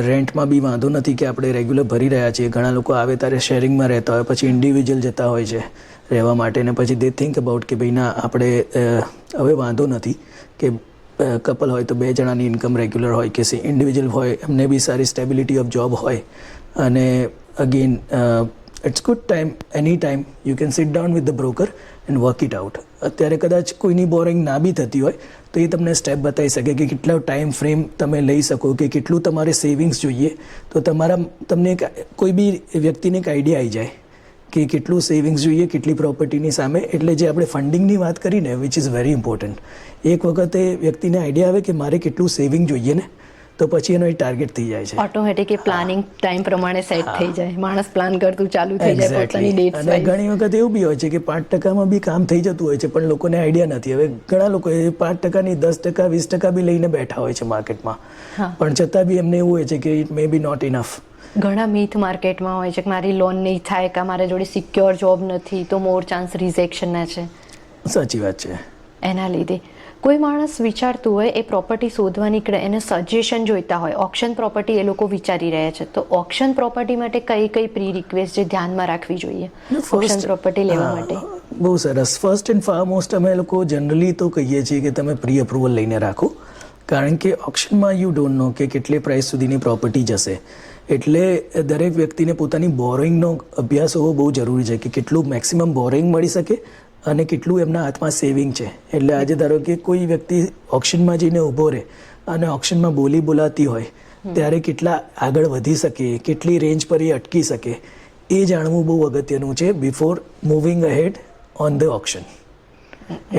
રેન્ટમાં બી વાંધો નથી કે આપણે રેગ્યુલર ભરી રહ્યા છીએ. ઘણા લોકો આવે ત્યારે શેરિંગમાં રહેતા હોય, પછી ઇન્ડિવિજ્યુઅલ જતા હોય છે રહેવા માટે, ને પછી દે થિંક અબાઉટ કે ભાઈ ના આપણે હવે વાંધો નથી કે કપલ હોય તો 2 જણાની ઇન્કમ રેગ્યુલર હોય કે ઇન્ડિવિજ્યુઅલ હોય એમને બી સારી સ્ટેબિલિટી ઓફ જોબ હોય. અને again it's good time any time you can sit down with the broker and work it out. અત્યારે કદાચ કોઈની બોરિંગ ના બી થતી હોય તો એ તમને સ્ટેપ બતાવી શકે કે કેટલો ટાઈમ ફ્રેમ તમે લઈ શકો કે કેટલું તમારે સેવિંગ્સ જોઈએ. તો તમને કોઈ બી વ્યક્તિને એક આઈડિયા આવી જાય કે કેટલું સેવિંગ્સ જોઈએ, કેટલી પ્રોપર્ટીની સામે. એટલે જે આપણે ફંડિંગની વાત કરીને વિચ ઇઝ વેરી ઇમ્પોર્ટન્ટ, એક વખતે વ્યક્તિને આઈડિયા આવે કે મારે કેટલું સેવિંગ જોઈએ ને તો પછી એનો એ ટાર્ગેટ થઈ જાય છે. ઓટોમેટિક એ પ્લાનિંગ ટાઈમ પ્રમાણે સેટ થઈ જાય, માણસ પ્લાન કરતું ચાલુ થઈ જાય પોતાની ડેટ. અને ઘણી વખત એવું બી હોય છે કે 5% બી કામ થઈ જતું હોય છે પણ લોકોને આઈડિયા નથી. હવે ઘણા લોકો 5% ની 10%, 20% બી લઈને બેઠા હોય છે માર્કેટમાં, પણ છતાં બી એમને એવું હોય છે કે it may be not enough. ઘણા મીથ માર્કેટમાં હોય છે કે મારી લોન નહીં થાય, કે મારા જોડે સિક્યોર જોબ નથી તો મોર ચાન્સ રિજેક્શનના છે. સાચી વાત છે. એના લીધે કોઈ માણસ વિચારતું હોય એ પ્રોપર્ટી શોધવા નીકળે, એને સજેશન જોઈતા હોય, ઓપ્શન પ્રોપર્ટી એ લોકો વિચારી રહ્યા છે, તો ઓપ્શન પ્રોપર્ટી માટે કઈ પ્રી રિક્વેસ્ટ જે ધ્યાનમાં રાખવી જોઈએ ઓપ્શન પ્રોપર્ટી લેવા માટે? બહુ સરસ. ફર્સ્ટ એન્ડ ફોરમોસ્ટ અમે લોકો જનરલી તો કહીએ છીએ કે તમે પ્રી અપ્રુવલ લઈને રાખો, કારણ કે ઓપ્શનમાં યુ ડોન્ટ નો કે કેટલી પ્રાઇસ સુધીની પ્રોપર્ટી જશે. એટલે દરેક વ્યક્તિને પોતાની બોરોઈંગનો અભ્યાસ હોવો બહુ જરૂરી છે કે કેટલું મેક્સિમમ બોરોઈંગ મળી શકે અને કેટલું એમના હાથમાં સેવિંગ છે. એટલે આજે ધારો કે કોઈ વ્યક્તિ ઓપ્શનમાં જઈને ઊભો રહે અને ઓપ્શનમાં બોલી બોલાતી હોય ત્યારે કેટલા આગળ વધી શકે, કેટલી રેન્જ પર એ અટકી શકે, એ જાણવું બહુ અગત્યનું છે before moving ahead on the option.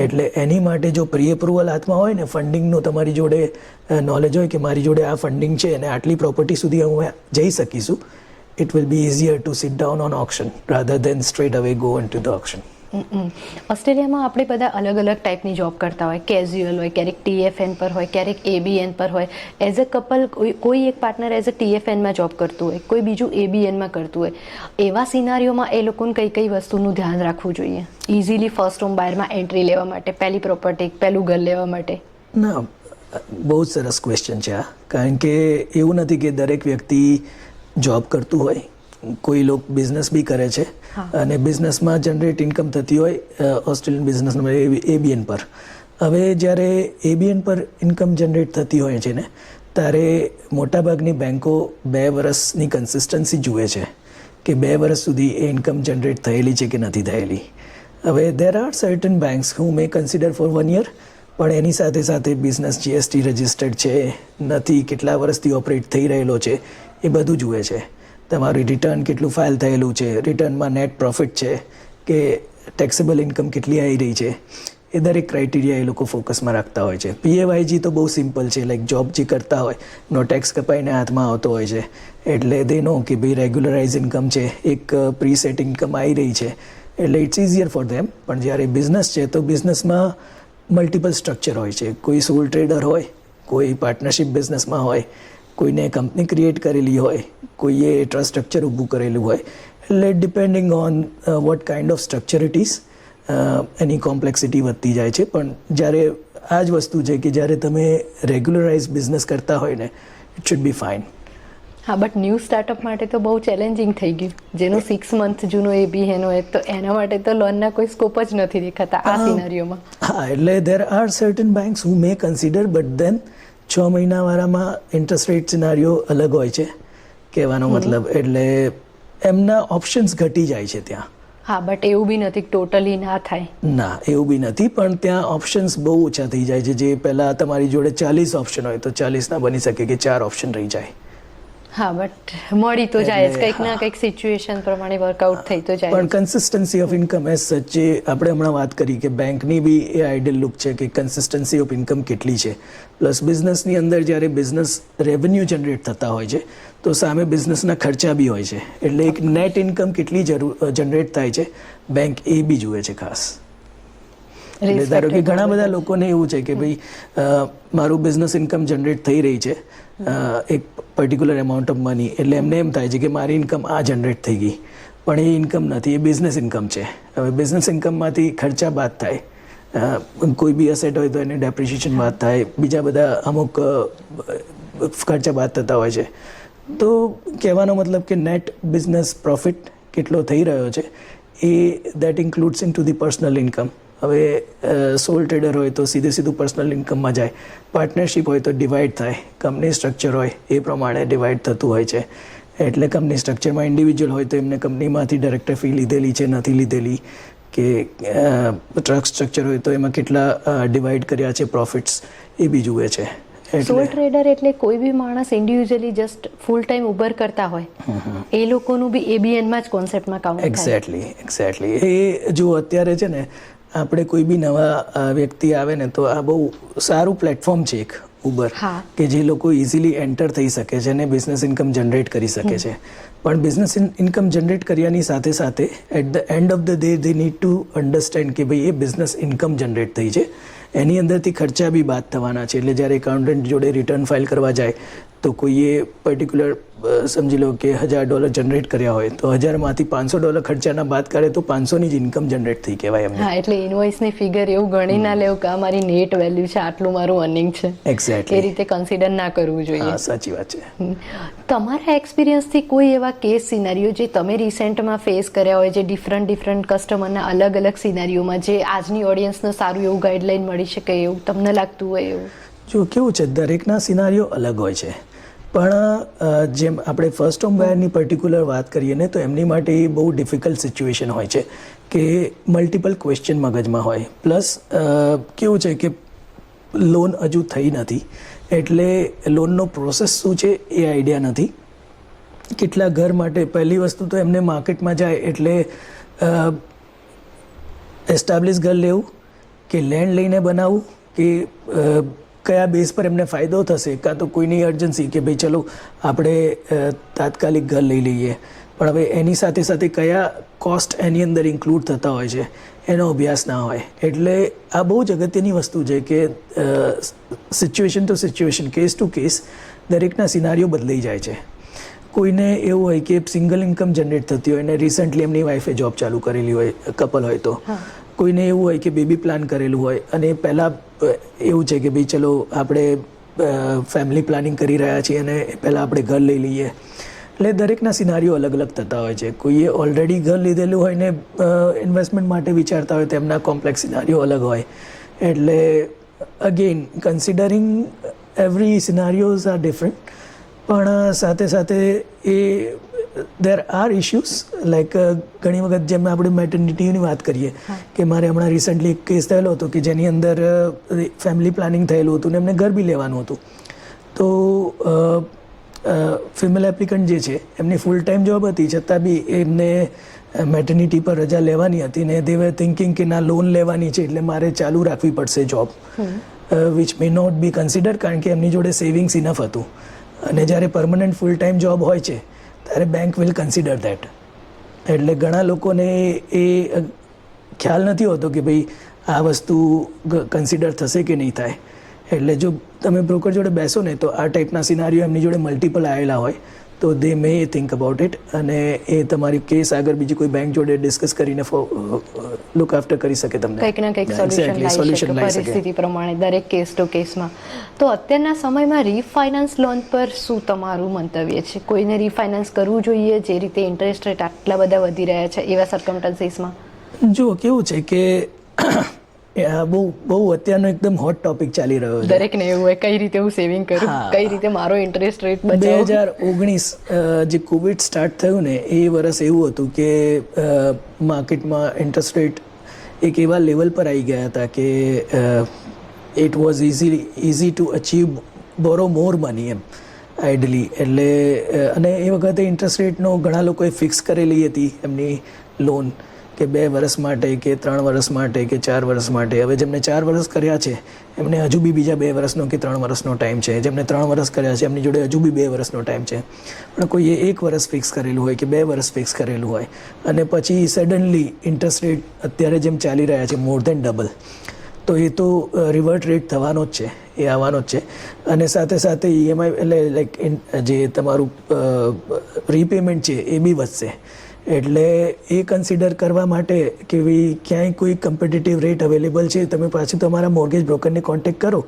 એટલે એની માટે જો પ્રી અપ્રુવલ હાથમાં હોય ને, ફંડિંગનું તમારી જોડે નોલેજ હોય કે મારી જોડે આ ફંડિંગ છે અને આટલી પ્રોપર્ટી સુધી હું જઈ શકીશું, it will be easier to sit down on option rather than straight away go on to the option. ઓસ્ટ્રેલિયામાં આપણે બધા અલગ અલગ ટાઈપની જોબ કરતા હોય, કેઝ્યુઅલ હોય, ક્યારેક TFN પર હોય, ક્યારેક ABN પર હોય. એઝ અ કપલ કોઈ એક પાર્ટનર એઝ અ TFNમાં જોબ કરતું હોય, કોઈ બીજું ABNમાં કરતું હોય. એવા સિનારીઓમાં એ લોકોને કઈ વસ્તુનું ધ્યાન રાખવું જોઈએ ઇઝીલી ફર્સ્ટ હોમ બાયરમાં એન્ટ્રી લેવા માટે, પહેલી પ્રોપર્ટી, પહેલું ઘર લેવા માટે? ના, બહુ જ સરસ ક્વેશ્ચન છે આ. કારણ કે એવું નથી કે દરેક વ્યક્તિ જોબ કરતું હોય, કોઈ લોકો બિઝનેસ બી કરે છે અને બિઝનેસમાં જનરેટ ઇન્કમ થતી હોય ઓસ્ટ્રેલિયન બિઝનેસમાં ABN પર. હવે જ્યારે ABN પર ઇન્કમ જનરેટ થતી હોય છે ને ત્યારે મોટાભાગની બેન્કો 2 વર્ષની કન્સિસ્ટન્સી જુએ છે કે 2 વર્ષ સુધી એ ઇન્કમ જનરેટ થયેલી છે કે નથી થયેલી. હવે દેર are certain banks who may consider four 1 year, પણ એની સાથે સાથે બિઝનેસ GST રજિસ્ટર્ડ છે નથી, કેટલા વર્ષથી ઓપરેટ થઈ રહેલો છે, એ બધું જુએ છે. તમારું રિટર્ન કેટલું ફાઇલ થયેલું છે, રિટર્નમાં નેટ પ્રોફિટ છે કે ટેક્સેબલ ઇન્કમ કેટલી આવી રહી છે, એ દરેક ક્રાઇટેરિયા એ લોકો ફોકસમાં રાખતા હોય છે. PAYG તો બહુ સિમ્પલ છે, લાઈક જોબ જે કરતા હોય નો ટેક્સ કપાઈને હાથમાં આવતો હોય છે, એટલે દે નો કે ભાઈ રેગ્યુલરાઇઝ ઇન્કમ છે, એક પ્રીસેટ ઇન્કમ આવી રહી છે, એટલે ઇટ્સ ઇઝીયર ફોર ધેમ. પણ જ્યારે બિઝનેસ છે તો બિઝનેસમાં મલ્ટિપલ સ્ટ્રક્ચર હોય છે. કોઈ સોલ ટ્રેડર હોય, કોઈ પાર્ટનરશિપ બિઝનેસમાં હોય, કોઈને કંપની ક્રિએટ કરેલી હોય, કોઈએ ટ્રસ્ટ સ્ટ્રક્ચર ઊભું કરેલું હોય. એટલે depending on what kind of structure it is any complexity વધતી જાય છે. પણ જ્યારે આ જ વસ્તુ છે કે જ્યારે તમે રેગ્યુલરાઇઝ બિઝનેસ કરતા હોય ને, ઇટ શુડ બી ફાઇન. હા, બટ ન્યૂ સ્ટાર્ટઅપ માટે તો બહુ ચેલેન્જિંગ થઈ ગયું. જેનું 6 મંથ જૂનો ABN હોય તો એના માટે તો લોનના કોઈ સ્કોપ જ નથી દેખાતા આ સિનારીઓમાં. હા, એટલે there are certain banks who may consider, but then 6 મહિનાવાળામાં ઇન્ટરેસ્ટ રેટ સિનારીઓ અલગ હોય છે કહેવાનો મતલબ. એટલે એમના ઓપ્શન્સ ઘટી જાય છે ત્યાં. હા, બટ એવું બી નથી ટોટલી ના થાય. ના, એવું બી નથી, પણ ત્યાં ઓપ્શન્સ બહુ ઓછા થઈ જાય છે. જે પહેલાં તમારી જોડે 40 ઓપ્શન હોય તો 40 ના બની શકે કે 4 ઓપ્શન રહી જાય. હા, બટ મળી તો જાય જ, કંઈક ના કંઈક સિચ્યુએશન પ્રમાણે વર્કઆઉટ થઈ તો જાય. પણ કન્સિસ્ટન્સી ઓફ ઇન્કમ એઝ સચ, જે આપણે હમણાં વાત કરી કે બેંકની બી એ આઈડિયલ લુક છે કે કન્સિસ્ટન્સી ઓફ ઇન્કમ કેટલી છે. પ્લસ બિઝનેસની અંદર જ્યારે બિઝનેસ રેવન્યુ જનરેટ થતા હોય છે તો સામે બિઝનેસના ખર્ચા બી હોય છે. એટલે એક નેટ ઇન્કમ કેટલી જનરેટ થાય છે બેંક એ બી જુએ છે ખાસ. એટલે ધારો કે ઘણા બધા લોકોને એવું છે કે ભાઈ મારું બિઝનેસ ઇન્કમ જનરેટ થઈ રહી છે એક પર્ટિક્યુલર એમાઉન્ટ ઓફ મની, એટલે એમને એમ થાય છે કે મારી ઇન્કમ આ જનરેટ થઈ ગઈ, પણ એ ઇન્કમ નથી, એ બિઝનેસ ઇન્કમ છે. હવે બિઝનેસ ઇન્કમમાંથી ખર્ચા બાદ થાય, કોઈ બી અસેટ હોય તો એને ડેપ્રિશિએશન બાદ થાય, બીજા બધા અમુક ખર્ચા બાદ થતા હોય છે. તો કહેવાનો મતલબ કે નેટ બિઝનેસ પ્રોફિટ કેટલો થઈ રહ્યો છે એ that includes into the personal income. હવે સોલ ટ્રેડર હોય તો સીધું પર્સનલ ઇન્કમમાં જાય, પાર્ટનરશિપ હોય તો ડિવાઈડ થાય, કંપની સ્ટ્રક્ચર હોય એ પ્રમાણે ડિવાઈડ થતું હોય છે. એટલે કંપની સ્ટ્રક્ચરમાં ઇન્ડિવિજ્યુઅલ હોય તો એમને કંપનીમાંથી ડાયરેક્ટર ફી લીધેલી છે નથી લીધેલી, કે ટ્રસ્ટ સ્ટ્રક્ચર હોય તો એમાં કેટલા ડિવાઈડ કર્યા છે પ્રોફિટ્સ એ બી જુએ છે. સોલ ટ્રેડર એટલે કોઈ બી માણસ individually just full time Uber કરતા હોય એ લોકોનું બી ABNમાં જ કોન્સેપ્ટમાં કાઉન્ટ થાય. એક્ઝેક્ટલી. એ જો અત્યારે છે ને આપણે કોઈ બી નવા વ્યક્તિ આવે ને તો આ બહુ સારું પ્લેટફોર્મ છે એક ઉબર, કે જે લોકો ઇઝીલી એન્ટર થઈ શકે છે અને બિઝનેસ ઇન્કમ જનરેટ કરી શકે છે. પણ બિઝનેસ ઇન્કમ જનરેટ કર્યાની સાથે સાથે at the end of the day they need to understand કે ભાઈ એ બિઝનેસ ઇન્કમ જનરેટ થઈ છે, એની અંદરથી ખર્ચા બી બાદ થવાના છે. એટલે જ્યારે એકાઉન્ટન્ટ જોડે રિટર્ન ફાઇલ કરવા જાય તો કોઈએ પર્ટિક્યુલર સમજી લો કે $1000 જનરેટ કર્યા હોય તો $1000માંથી $500 ખર્ચાના બાદ કરે તો 500ની જ ઇન્કમ જનરેટ થઈ કહેવાય એમને. હા, એટલે ઇનવોઇસની ફિગર એવું ગણી ના લેવું કે આ મારી નેટ વેલ્યુ છે, આટલું મારું અર્નિંગ છે. એક્ઝેક્ટલી. એ રીતે કન્સિડર ના કરવું જોઈએ. હા, સાચી વાત છે. તમારા એક્સપિરિયન્સથી કોઈ એવા કેસ સિનારીઓ જે તમે રિસેન્ટમાં ફેસ કર્યા હોય, જે ડિફરન્ટ કસ્ટમરના અલગ સિનારીઓમાં જે આજની ઓડિયન્સને સારું એવું ગાઈડલાઈન મળી શકે એવું તમને લાગતું હોય એવું? જો કેવું છે, દરેકના સિનારીઓ અલગ હોય છે. પણ જેમ આપણે ફર્સ્ટ હોમ બાયરની પર્ટિક્યુલર વાત કરીએ ને તો એમની માટે એ બહુ ડિફિકલ્ટ સિચ્યુએશન હોય છે કે મલ્ટિપલ ક્વેશ્ચન મગજમાં હોય. પ્લસ કેવું છે કે લોન હજુ થઈ નથી એટલે લોનનો પ્રોસેસ શું છે એ આઈડિયા નથી. કેટલા ઘર માટે પહેલી વસ્તુ તો એમને માર્કેટમાં જાય એટલે એસ્ટાબ્લિશ ઘર લેવું કે લેન્ડ લઈને બનાવવું, કે કયા બેઝ પર એમને ફાયદો થશે, કાં તો કોઈની અર્જન્સી કે ભાઈ ચલો આપણે તાત્કાલિક ઘર લઈ લઈએ, પણ હવે એની સાથે સાથે કયા કોસ્ટ એની અંદર ઇન્ક્લુડ થતા હોય છે એનો અભ્યાસ ના હોય. એટલે આ બહુ જ અગત્યની વસ્તુ છે કે situation to situation, case to case દરેકના સિનારીઓ બદલાઈ જાય છે. કોઈને એવું હોય કે સિંગલ ઇન્કમ જનરેટ થતી હોય અને રિસન્ટલી એમની વાઈફે જોબ ચાલુ કરેલી હોય, કપલ હોય તો કોઈને એવું હોય કે બેબી પ્લાન કરેલું હોય અને પહેલાં એવું છે કે ભાઈ ચલો આપણે ફેમિલી પ્લાનિંગ કરી રહ્યા છીએ અને પહેલાં આપણે ઘર લઈ લઈએ. એટલે દરેકના સિનારીઓ અલગ થતા હોય છે. કોઈએ ઓલરેડી ઘર લીધેલું હોય ને ઇન્વેસ્ટમેન્ટ માટે વિચારતા હોય તો એમના કોમ્પ્લેક્સ સિનારીઓ અલગ હોય. એટલે again considering every scenarios are different, પણ સાથે એ દેર આર ઇશ્યુઝ લાઈક ઘણી વખત જેમ આપણે મેટર્નિટીની વાત કરીએ કે મારે હમણાં રિસન્ટલી એક કેસ થયેલો હતો કે જેની અંદર ફેમિલી પ્લાનિંગ થયેલું હતું ને એમને ઘર બી લેવાનું હતું. તો ફિમેલ એપ્લિકન્ટ જે છે એમની ફૂલ ટાઈમ જોબ હતી છતાં બી એમને મેટર્નિટી પર રજા લેવાની હતી ને દે વેર થિંકિંગ કે ના લોન લેવાની છે એટલે મારે ચાલુ રાખવી પડશે job, which may not be consider, કારણ કે એમની જોડે સેવિંગ્સ ઇનફ હતું. અને જ્યારે પરમનન્ટ ફૂલ ટાઈમ જોબ હોય છે ત્યારે બેંક વિલ કન્સિડર દેટ. એટલે ઘણા લોકોને એ ખ્યાલ નથી હોતો કે ભાઈ આ વસ્તુ કન્સિડર થશે કે નહીં થાય. એટલે જો તમે બ્રોકર જોડે બેસો ને તો આ ટાઈપના સિનારીઓ એમની જોડે મલ્ટિપલ આવેલા હોય તો દે મે થિંક અબાઉટ ઇટ, અને એ તમારી કેસ આગળ બીજી કોઈ બેંક જોડે ડિસ્કસ કરીને લુક આફ્ટર કરી શકે તમને, કંઈક ના કંઈક સોલ્યુશન લાવી શકે પરિસ્થિતિ પ્રમાણે દરેક કેસ ટુ કેસમાં. તો અત્યારના સમયમાં રીફાઇનાન્સ લોન પર શું તમારું મંતવ્ય છે? કોઈને રીફાઇનાન્સ કરવું જોઈએ જે રીતે ઇન્ટરેસ્ટ રેટ આટલા બધા વધી રહ્યા છે એવા સર્કમસ્ટન્સીસમાં? જો કેવું છે કે બહુ અત્યારનો એકદમ હોટ ટોપિક ચાલી રહ્યો છે. દરેકને એવું હોય કઈ રીતે હું સેવિંગ કરું, કઈ રીતે મારો ઇન્ટરેસ્ટ રેટ બચાવું. 2019 જે કોવિડ સ્ટાર્ટ થયું ને એ વર્ષ એવું હતું કે માર્કેટમાં ઇન્ટરેસ્ટ રેટ એક એવા લેવલ પર આવી ગયા હતા કે it was easy to achieve borrow more money એમ આઈડલી. એટલે અને એ વખતે ઇન્ટરેસ્ટ રેટનો ઘણા લોકોએ ફિક્સ કરેલી હતી એમની લોન કે 2 વર્ષ માટે કે 3 વર્ષ માટે કે 4 વર્ષ માટે. હવે જેમને 4 વર્ષ કર્યા છે એમને હજુ બી બીજા 2 વર્ષનો કે 3 વર્ષનો ટાઈમ છે. જેમને 3 વર્ષ કર્યા છે એમની જોડે હજુ બી 2 વર્ષનો ટાઈમ છે. પણ કોઈએ 1 વર્ષ ફિક્સ કરેલું હોય કે 2 વર્ષ ફિક્સ કરેલું હોય અને પછી સડનલી ઇન્ટરેસ્ટ રેટ અત્યારે જેમ ચાલી રહ્યા છે મોર દેન ડબલ, તો એ તો રિવર્ટ રેટ થવાનો જ છે, એ આવવાનો જ છે. અને સાથે સાથે EMI એટલે લાઈક જે તમારું રીપેમેન્ટ છે એ બી વધશે. એટલે એ કન્સિડર કરવા માટે કે ભાઈ ક્યાંય કોઈ કમ્પિટિટિવ રેટ અવેલેબલ છે, તમે પાછું તમારા મોર્ગેજ બ્રોકરને કોન્ટેક્ટ કરો,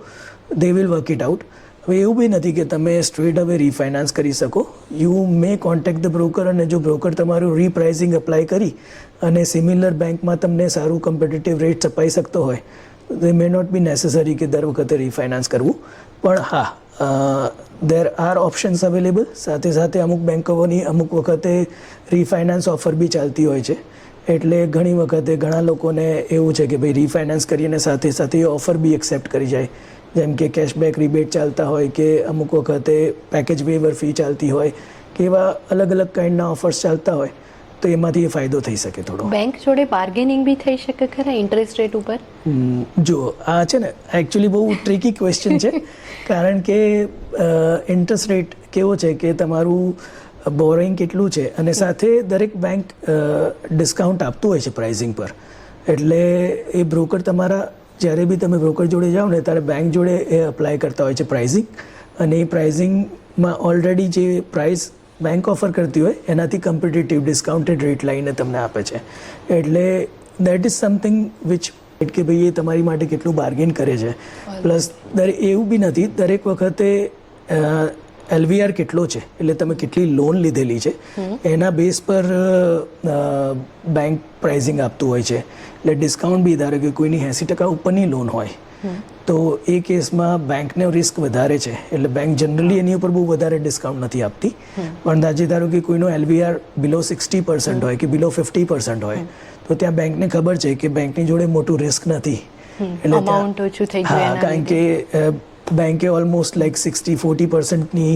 they will work it out. હવે એવું બી નથી કે તમે સ્ટ્રેટ હવે રીફાઇનાન્સ કરી શકો. You may contact the broker, અને જો બ્રોકર તમારું રીપ્રાઇઝિંગ અપ્લાય કરી અને સિમિલર બેંકમાં તમને સારું કમ્પિટિટિવ રેટ અપાઈ શકતો હોય દે મે નોટ બી નેસેસરી કે દર વખતે રીફાઇનાન્સ કરવું. પણ હા, દેર આર ઓપ્શન્સ અવેલેબલ. સાથે સાથે અમુક બેંકોની અમુક વખતે રીફાઇનાન્સ ઓફર બી ચાલતી હોય છે. એટલે ઘણી વખતે ઘણા લોકોને એવું છે કે ભાઈ રીફાઇનાન્સ કરીને સાથે સાથે એ ઓફર બી એક્સેપ્ટ કરી જાય. જેમ કે કેશબેક રિબેટ ચાલતા હોય કે અમુક વખતે પેકેજ વેવર ફી ચાલતી હોય કે એવા અલગ અલગ કાઇન્ડના ઓફર્સ ચાલતા હોય તો એમાંથી એ ફાયદો થઈ શકે થોડો. બેંક જોડે બાર્ગેનિંગ બી થઈ શકે ખરા ઇન્ટરેસ્ટ રેટ ઉપર? જો આ છે ને એકચ્યુઅલી બહુ ટ્રિકી ક્વેશ્ચન છે, કારણ કે ઇન્ટરેસ્ટ રેટ કેવો છે કે તમારું બોરોઈંગ કેટલું છે અને સાથે દરેક બેંક ડિસ્કાઉન્ટ આપતું હોય છે પ્રાઇઝિંગ પર. એટલે એ બ્રોકર તમારા જ્યારે બી તમે બ્રોકર જોડે જાઓ ને ત્યારે બેંક જોડે એ અપ્લાય કરતા હોય છે પ્રાઇઝિંગ, અને એ પ્રાઇઝિંગમાં ઓલરેડી જે પ્રાઇસ બેંક ઓફર કરતી હોય એનાથી કમ્પિટિટિવ ડિસ્કાઉન્ટેડ રેટ લઈને તમને આપે છે. એટલે દેટ ઇઝ સમથિંગ વિચ કે ભાઈ એ તમારી માટે કેટલું બાર્ગેન કરે છે. પ્લસ એવું બી નથી દરેક વખતે LVR કેટલો છે એટલે તમે કેટલી લોન લીધેલી છે એના બેઝ પર બેંક પ્રાઇઝિંગ આપતું હોય છે. એટલે ડિસ્કાઉન્ટ બી ધારો કે કોઈની 80% ઉપરની લોન હોય તો એ કેસમાં બેંકને રિસ્ક વધારે છે, એટલે બેંક જનરલી એની ઉપર બહુ વધારે ડિસ્કાઉન્ટ નથી આપતી. પણ આજે ધારો કે કોઈનો LVR બિલો 60% હોય કે બિલો 50% હોય તો ત્યાં બેંકને ખબર છે કે બેંકની જોડે મોટું રિસ્ક નથી, એટલે અમાઉન્ટ ઓછું થઈ ગયું. હા, કારણ કે બેંકે ઓલમોસ્ટ લાઈક 60-40%ની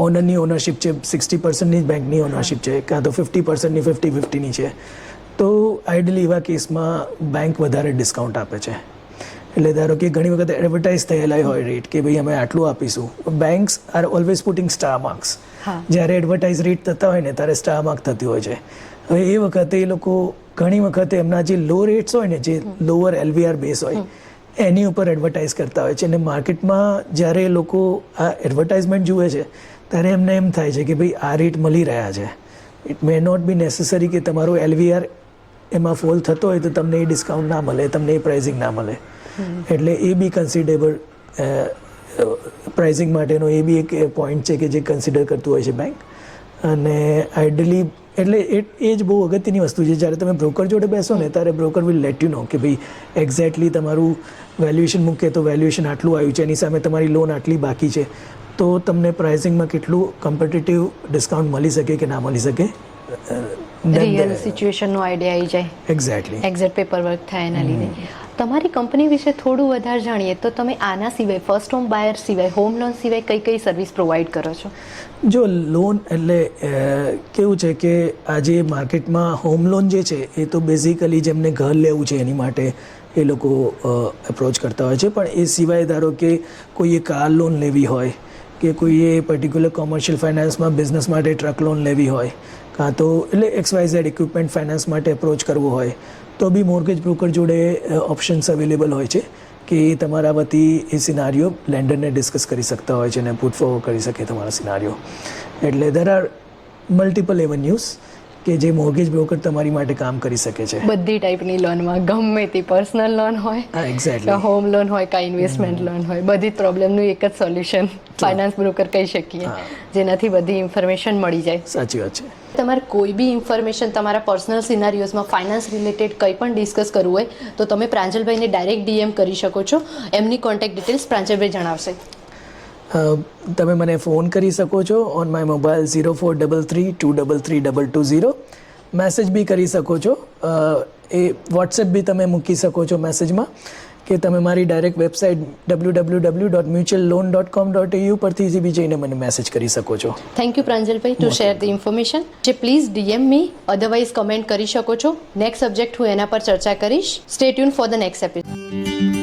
ઓનરની ઓનરશિપ છે, 60%ની જ બેંકની ઓનરશિપ છે, કાં તો 50%ની 50-50ની છે. તો આઈડલી એવા કેસમાં બેંક વધારે ડિસ્કાઉન્ટ આપે છે. એટલે ધારો કે ઘણી વખત એડવર્ટાઇઝ થયેલા હોય રેટ કે ભાઈ અમે આટલું આપીશું. Banks are always putting star marks. જ્યારે એડવર્ટાઇઝ રેટ થતા હોય ને ત્યારે સ્ટાર માર્ક થતી હોય છે. હવે એ વખતે એ લોકો ઘણી વખતે એમના જે લો રેટ્સ હોય ને, જે લોઅર LVR બેઝ હોય એની ઉપર એડવર્ટાઇઝ કરતા હોય છે. અને માર્કેટમાં જ્યારે લોકો આ એડવર્ટાઇઝમેન્ટ જુએ છે ત્યારે એમને એમ થાય છે કે ભાઈ આ રેટ મળી રહ્યા છે. It may not be necessary કે તમારો LVR એમાં ફોલ થતો હોય તો તમને એ ડિસ્કાઉન્ટ ના મળે, તમને એ પ્રાઇઝિંગ ના મળે. એટલે એ બી કન્સિડરેબલ પ્રાઇઝિંગ માટેનો એ બી એક પોઈન્ટ છે કે જે કન્સિડર કરતું હોય છે બેંક. અને આઈડલી એટલે એ જ બહુ અગત્યની વસ્તુ છે. જ્યારે તમે બ્રોકર જોડે બેસો ને ત્યારે broker will let you know કે ભાઈ એક્ઝેક્ટલી તમારું વેલ્યુએશન મૂકે તો વેલ્યુએશન આટલું આવ્યું છે, એની સામે તમારી લોન આટલી બાકી છે, તો તમને પ્રાઇઝિંગમાં કેટલું કોમ્પિટિટિવ ડિસ્કાઉન્ટ મળી શકે કે ના મળી શકે, રિયલ સિચ્યુએશનનો આઈડિયા આવી જાય. એક્ઝેક્ટલી એક્ઝેક્ટ પેપર વર્ક થાય એના લીધે. તમારી કંપની વિશે થોડું વધારે જાણીએ તો તમે આના સિવાય ફર્સ્ટ હોમ બાયર સિવાય હોમ લોન સિવાય કઈ કઈ સર્વિસ પ્રોવાઈડ કરો છો? જો લોન એટલે કેવું છે કે આજે માર્કેટમાં હોમ લોન જે છે એ તો બેઝિકલી જેમને ઘર લેવું છે એની માટે એ લોકો એપ્રોચ કરતા હોય છે. પણ એ સિવાય ધારો કે કોઈએ કાર લોન લેવી હોય કે કોઈએ પર્ટિક્યુલર કોમર્શિયલ ફાઇનાન્સમાં બિઝનેસ માટે ટ્રક લોન લેવી હોય, કાં તો એટલે XYZ ઇક્વિપમેન્ટ ફાઇનાન્સ માટે એપ્રોચ કરવો હોય તો બી મોર્ગેજ બ્રોકર જોડે ઓપ્શન્સ અવેલેબલ હોય છે કે તમારા વતી એ સિનારીઓ લેન્ડરને ડિસ્કસ કરી શકતા હોય છે અને પુટ ફોરવર્ડ કરી શકે તમારા સિનારીઓ. એટલે દેર આર મલ્ટિપલ એવન્યુઝ કે જે મોર્ગેજ બ્રોકર તમારી માટે કામ કરી શકે છે. બધી ટાઈપની લોનમાં ગમે તે પર્સનલ લોન હોય, હા, એક્ઝેક્ટલી. હોમ લોન હોય કે ઇન્વેસ્ટમેન્ટ લોન હોય, બધી પ્રોબ્લેમનું એક જ સોલ્યુશન ફાઇનાન્સ બ્રોકર કહી શકીએ, જેનાથી બધી ઇન્ફોર્મેશન મળી જાય. સાચી વાત છે. તમારે કોઈ બી ઇન્ફોર્મેશન તમારા પર્સનલ સિનારીઓઝમાં ફાઇનાન્સ રિલેટેડ કંઈ પણ ડિસ્કસ કરવું હોય તો તમે પ્રાંજલભાઈને ડાયરેક્ટ DM કરી શકો છો. એમની કોન્ટેક્ટ ડિટેલ્સ પ્રાંજલભાઈ જણાવશે. તમે મને ફોન કરી શકો છો ઓન માય મોબાઈલ 0433233220. મેસેજ બી કરી શકો છો. એ વોટ્સએપ બી તમે મૂકી શકો છો મેસેજમાં, કે તમે મારી ડાયરેક્ટ વેબસાઇટ www.mutualloan.com.au પરથી બી જઈને મને મેસેજ કરી શકો છો. થેન્ક યુ પ્રાંજલભાઈ ટુ શેર ધ ઇન્ફોર્મેશન. જે please DM me, otherwise comment કરી શકો છો. નેક્સ્ટ સબ્જેક્ટ હું એના પર ચર્ચા કરીશ. Stay tune for the next episode.